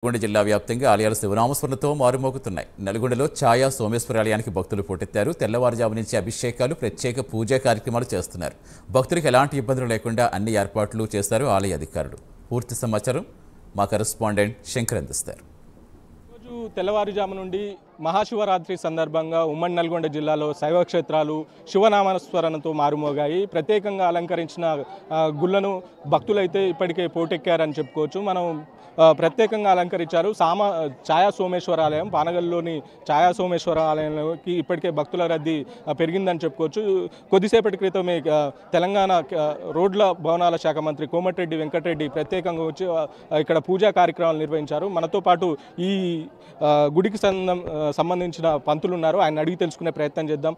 నల్గొండ జిల్లా వ్యాప్తంగా ఆలయాలు శివనామస్మరణతో మారుమోగుతున్నాయి. నల్గొండలో ఛాయా సోమేశ్వర ఆలయానికి భక్తులు పోటెత్తారు. తెల్లవారుజాము నుంచి అభిషేకాలు, ప్రత్యేక పూజా కార్యక్రమాలు చేస్తున్నారు. భక్తులకు ఎలాంటి ఇబ్బందులు లేకుండా అన్ని ఏర్పాట్లు చేస్తారు ఆలయ అధికారులు. పూర్తి సమాచారం మా కరెస్పాండెంట్ శంకర్ అందిస్తారు. తెల్లవారుజాము నుండి మహాశివరాత్రి సందర్భంగా ఉమ్మడి నల్గొండ జిల్లాలో శైవ క్షేత్రాలు శివనామస్మరణతో మారుమోగాయి. ప్రత్యేకంగా అలంకరించిన గుళ్లను భక్తులైతే ఇప్పటికే పోటెక్కారని చెప్పుకోవచ్చు. మనం ప్రత్యేకంగా అలంకరించారు. ఛాయా సోమేశ్వర ఆలయం, పానగల్లోని ఛాయా సోమేశ్వర ఆలయంలోకి ఇప్పటికే భక్తుల రద్దీ పెరిగిందని చెప్పుకోవచ్చు. కొద్దిసేపటి క్రితమే తెలంగాణ రోడ్ల భవనాల శాఖ మంత్రి కోమటిరెడ్డి వెంకటరెడ్డి ప్రత్యేకంగా వచ్చి ఇక్కడ పూజా కార్యక్రమాలు నిర్వహించారు. మనతో పాటు ఈ గుడికి సంబంధించిన పంతులు ఉన్నారు. ఆయన అడిగి తెలుసుకునే ప్రయత్నం చేద్దాం.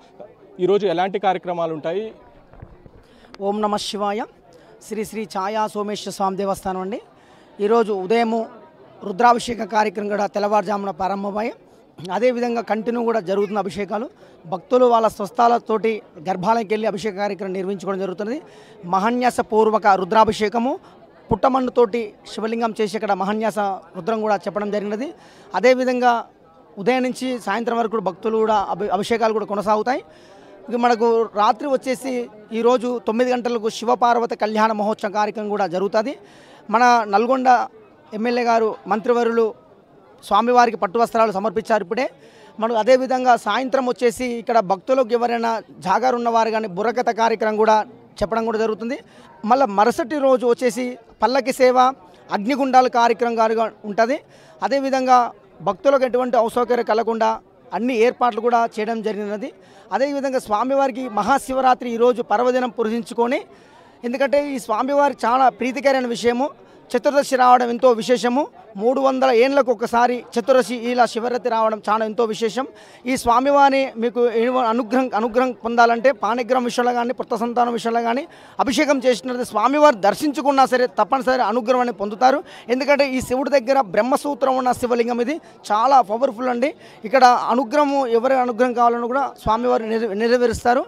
ఈరోజు ఎలాంటి కార్యక్రమాలు ఉంటాయి? ఓం నమ శివాయ. శ్రీ శ్రీ ఛాయా సోమేశ్వర స్వామి దేవస్థానం అండి. ఈరోజు ఉదయము రుద్రాభిషేక కార్యక్రమం కూడా తెల్లవారుజామున ప్రారంభమయ్యాయి. అదేవిధంగా కంటిన్యూ కూడా జరుగుతున్న అభిషేకాలు. భక్తులు వాళ్ళ స్వస్థాలతోటి గర్భాలకి వెళ్ళి అభిషేక కార్యక్రమం నిర్వహించుకోవడం జరుగుతున్నది. మహాన్యాసపూర్వక రుద్రాభిషేకము, పుట్టమన్నుతోటి శివలింగం చేసి ఇక్కడ మహాన్యాస రుద్రం కూడా చెప్పడం జరిగినది. అదేవిధంగా ఉదయం నుంచి సాయంత్రం వరకు భక్తులు కూడా అభిషేకాలు కూడా కొనసాగుతాయి. ఇక మనకు రాత్రి వచ్చేసి ఈరోజు 9 గంటలకు శివపార్వత కళ్యాణ మహోత్సవ కార్యక్రమం కూడా జరుగుతుంది. మన నల్గొండ ఎమ్మెల్యే గారు మంత్రివర్యులు స్వామివారికి పట్టు వస్త్రాలు సమర్పించారు ఇప్పుడే. మనకు అదేవిధంగా సాయంత్రం వచ్చేసి ఇక్కడ భక్తులకు ఎవరైనా జాగారు ఉన్నవారు కానీ బుర్రకథ కార్యక్రమం కూడా చెప్పడం కూడా జరుగుతుంది. మళ్ళీ మరుసటి రోజు వచ్చేసి పల్లకి సేవ, అగ్నిగుండాల కార్యక్రమం గారుగా ఉంటుంది. అదేవిధంగా భక్తులకు ఎటువంటి అసౌకర్యం కలగకుండా అన్ని ఏర్పాట్లు కూడా చేయడం జరిగినది. అదేవిధంగా స్వామివారికి మహాశివరాత్రి ఈరోజు పర్వదినం పురుషించుకొని, ఎందుకంటే ఈ స్వామివారికి చాలా ప్రీతికరమైన విషయము. చతుర్దశి రావడం ఎంతో విశేషము. 300 ఏళ్ళకు ఒకసారి చతుర్దశి ఇలా శివరాత్రి రావడం చాలా ఎంతో విశేషం. ఈ స్వామివారిని మీకు అనుగ్రహం పొందాలంటే పాణిగ్రహం విషయంలో కానీ పుత్ర సంతానం విషయంలో కానీ అభిషేకం చేసినట్టు స్వామివారు దర్శించుకున్నా సరే తప్పనిసరి అనుగ్రహాన్ని పొందుతారు. ఎందుకంటే ఈ శివుడి దగ్గర బ్రహ్మసూత్రం ఉన్న శివలింగం ఇది చాలా పవర్ఫుల్ అండి. ఇక్కడ అనుగ్రహం ఎవరి అనుగ్రహం కావాలని కూడా స్వామివారు నెరవేరుస్తారు.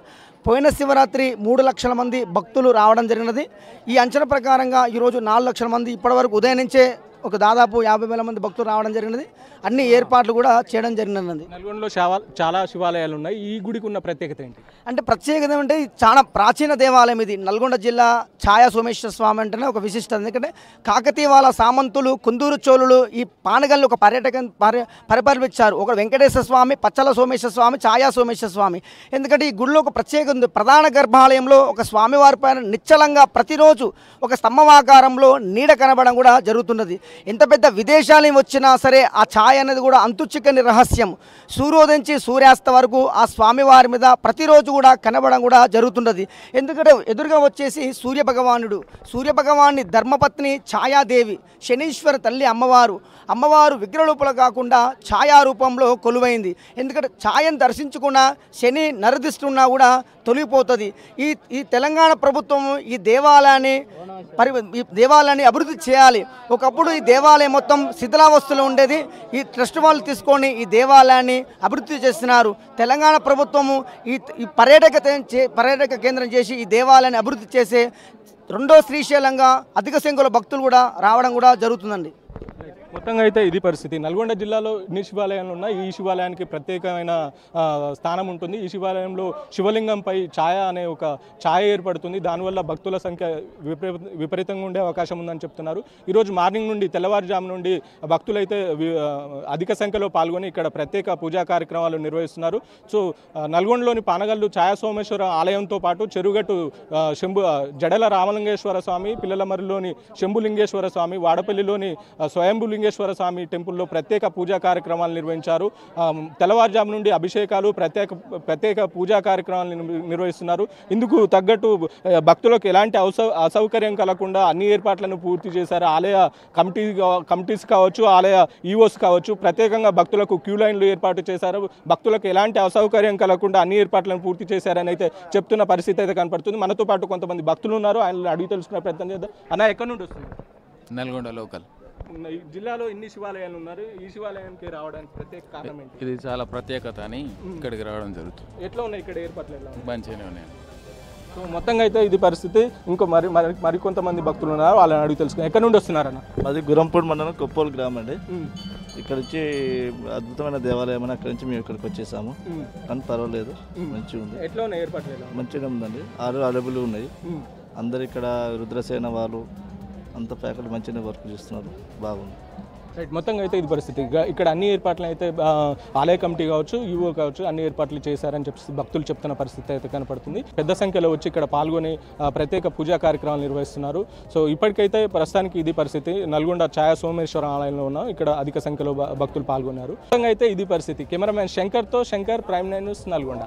పోయిన శివరాత్రి 3 లక్షల మంది భక్తులు రావడం జరిగినది. ఈ అంచనా ప్రకారంగా ఈరోజు 4 లక్షల మంది ఇప్పటివరకు ఉదయం నుంచే ఒక దాదాపు 50,000 మంది భక్తులు రావడం జరిగినది. అన్ని ఏర్పాట్లు కూడా చేయడం జరిగినది. నల్గొండలో చాలా శివాలయాలు ఉన్నాయి. ఈ గుడికి ఉన్న ప్రత్యేకత ఏంటి? అంటే ప్రత్యేకత ఏమంటే చాలా ప్రాచీన దేవాలయం ఇది. నల్గొండ జిల్లా ఛాయా సోమేశ్వర స్వామి అంటేనే ఒక విశిష్టత. ఎందుకంటే కాకతీయ సామంతులు, కుందూరు చోళులు ఈ పానగల్ని ఒక పరిపాలించారు. ఒక వెంకటేశ్వర స్వామి, పచ్చల సోమేశ్వర స్వామి, ఛాయా సోమేశ్వర స్వామి. ఎందుకంటే ఈ గుడిలో ఒక ప్రత్యేకత ఉంది. ప్రధాన గర్భాలయంలో ఒక స్వామివారి పైన నిశ్చలంగా ప్రతిరోజు ఒక స్తంభమాకారంలో నీడ కనబడడం కూడా జరుగుతున్నది. ఎంత పెద్ద విదేశాలు వచ్చినా సరే ఆ ఛాయ అనేది కూడా అంతుచిక్కని రహస్యం. సూర్యోదయించి సూర్యాస్త వరకు ఆ స్వామివారి మీద ప్రతిరోజు కూడా కనబడడం కూడా జరుగుతున్నది. ఎందుకంటే ఎదురుగా వచ్చేసి సూర్యభగవాన్ని ధర్మపత్ని ఛాయాదేవి, శనీశ్వర తల్లి అమ్మవారు విగ్రహరూపంలో కాకుండా ఛాయా రూపంలో కొలువైంది. ఎందుకంటే ఛాయను దర్శించుకున్న శని నరదిస్తున్నా కూడా తొలగిపోతుంది. ఈ తెలంగాణ ప్రభుత్వం ఈ దేవాలయాన్ని అభివృద్ధి చేయాలి. ఒకప్పుడు ఈ దేవాలయం మొత్తం శిథిలావస్థలో ఉండేది. ఈ ట్రస్ట్ వాళ్ళు తీసుకొని ఈ దేవాలయాన్ని అభివృద్ధి చేస్తున్నారు. తెలంగాణ ప్రభుత్వము ఈ పర్యాటక కేంద్రం చేసి ఈ దేవాలయాన్ని అభివృద్ధి చేసే రెండో శ్రీశైలంగా అధిక సంఖ్యలో భక్తులు కూడా రావడం కూడా జరుగుతుందండి. మొత్తంగా అయితే ఇది పరిస్థితి. నల్గొండ జిల్లాలో ఇన్ని శివాలయాలు ఉన్నాయి. ఈ శివాలయానికి ప్రత్యేకమైన స్థానం ఉంటుంది. ఈ శివాలయంలో శివలింగంపై ఛాయ అనే ఒక ఛాయ ఏర్పడుతుంది. దానివల్ల భక్తుల సంఖ్య విపరీతంగా ఉండే అవకాశం ఉందని చెప్తున్నారు. ఈరోజు మార్నింగ్ నుండి తెల్లవారుజాము నుండి భక్తులైతే అధిక సంఖ్యలో పాల్గొని ఇక్కడ ప్రత్యేక పూజా కార్యక్రమాలు నిర్వహిస్తున్నారు. సో నల్గొండలోని పానగల్లు ఛాయా సోమేశ్వర ఆలయంతో పాటు చెరుగట్టు జడల రామలింగేశ్వర స్వామి, పిల్లలమరిలోని శంభులింగేశ్వర స్వామి, వాడపల్లిలోని స్వయంభులింగేశ్వర స్వామి టెంపుల్లో ప్రత్యేక పూజా కార్యక్రమాలు నిర్వహించారు. తెల్లవారుజాము నుండి అభిషేకాలు, ప్రత్యేక పూజా కార్యక్రమాలు నిర్వహిస్తున్నారు. ఇందుకు తగ్గట్టు భక్తులకు ఎలాంటి అసౌకర్యం కలగకుండా అన్ని ఏర్పాట్లను పూర్తి చేశారు. ఆలయ కమిటీస్ కావచ్చు, ఆలయ ఈఓస్ కావచ్చు, ప్రత్యేకంగా భక్తులకు క్యూ లైన్లు ఏర్పాటు చేశారు. భక్తులకు ఎలాంటి అసౌకర్యం కలగకుండా అన్ని ఏర్పాట్లను పూర్తి చేశారని అయితే చెప్తున్న పరిస్థితి అయితే కనపడుతుంది. మనతో పాటు కొంతమంది భక్తులు ఉన్నారు. ఆయన అడిగి తెలుసుకునే ప్రయత్నం చేద్దాం. అన్న, ఎక్కడి నుండి వస్తుంది? నల్గొండ లోకల్. జిల్లాలో ఇన్ని శివాలయాలు ఉన్నారు. ఈ శివాలయానికి రావడానికి ప్రత్యేక కారణం ఏంటి? ఇది చాలా ప్రత్యేకత అని ఇక్కడికి రావడం జరుగుతుంది. ఎట్లా ఉన్నాయి ఇక్కడ ఏర్పాట్లు? మంచిగానే ఉన్నాయి. సో మొత్తంగా అయితే ఇది పరిస్థితి. ఇంకో మరికొంతమంది భక్తులు ఉన్నారు, వాళ్ళని అడిగి తెలుసుకుని ఎక్కడి నుండి వస్తున్నారన్న? అది గురంపూడి మండలం కొప్పోలు గ్రామం అండి. ఇక్కడ నుంచి అద్భుతమైన దేవాలయం అని అక్కడి నుంచి మేము ఇక్కడికి వచ్చేసాము. కానీ పర్వాలేదు, మంచిగా ఉంది. ఎట్లా ఉన్నాయి ఏర్పాట్లు? మంచిగా ఉందండి, 6 అవైలబుల్ ఉన్నాయి. అందరు ఇక్కడ రుద్రసేన వాళ్ళు అంత ప్యాకెట్ మంచిగా వర్క్ చేస్తున్నారు, బాగుంది. రైట్, మొత్తంగా అయితే ఇది పరిస్థితి. ఇక్కడ అన్ని ఏర్పాట్లు అయితే ఆలయ కమిటీ కావచ్చు, యువో కావచ్చు, అన్ని ఏర్పాట్లు చేశారని చెప్పి భక్తులు చెప్తున్న పరిస్థితి అయితే కనపడుతుంది. పెద్ద సంఖ్యలో వచ్చి ఇక్కడ పాల్గొని ప్రత్యేక పూజా కార్యక్రమాలు నిర్వహిస్తున్నారు. సో ఇప్పటికైతే ప్రస్తుతానికి ఇది పరిస్థితి. నల్గొండ ఛాయా సోమేశ్వర ఆలయంలో ఉన్నాం, ఇక్కడ అధిక సంఖ్యలో భక్తులు పాల్గొన్నారు. మొత్తంగా అయితే ఇది పరిస్థితి. కెమెరామెన్ శంకర్తో శంకర్, ప్రైమ్ 9 న్యూస్, నల్గొండ.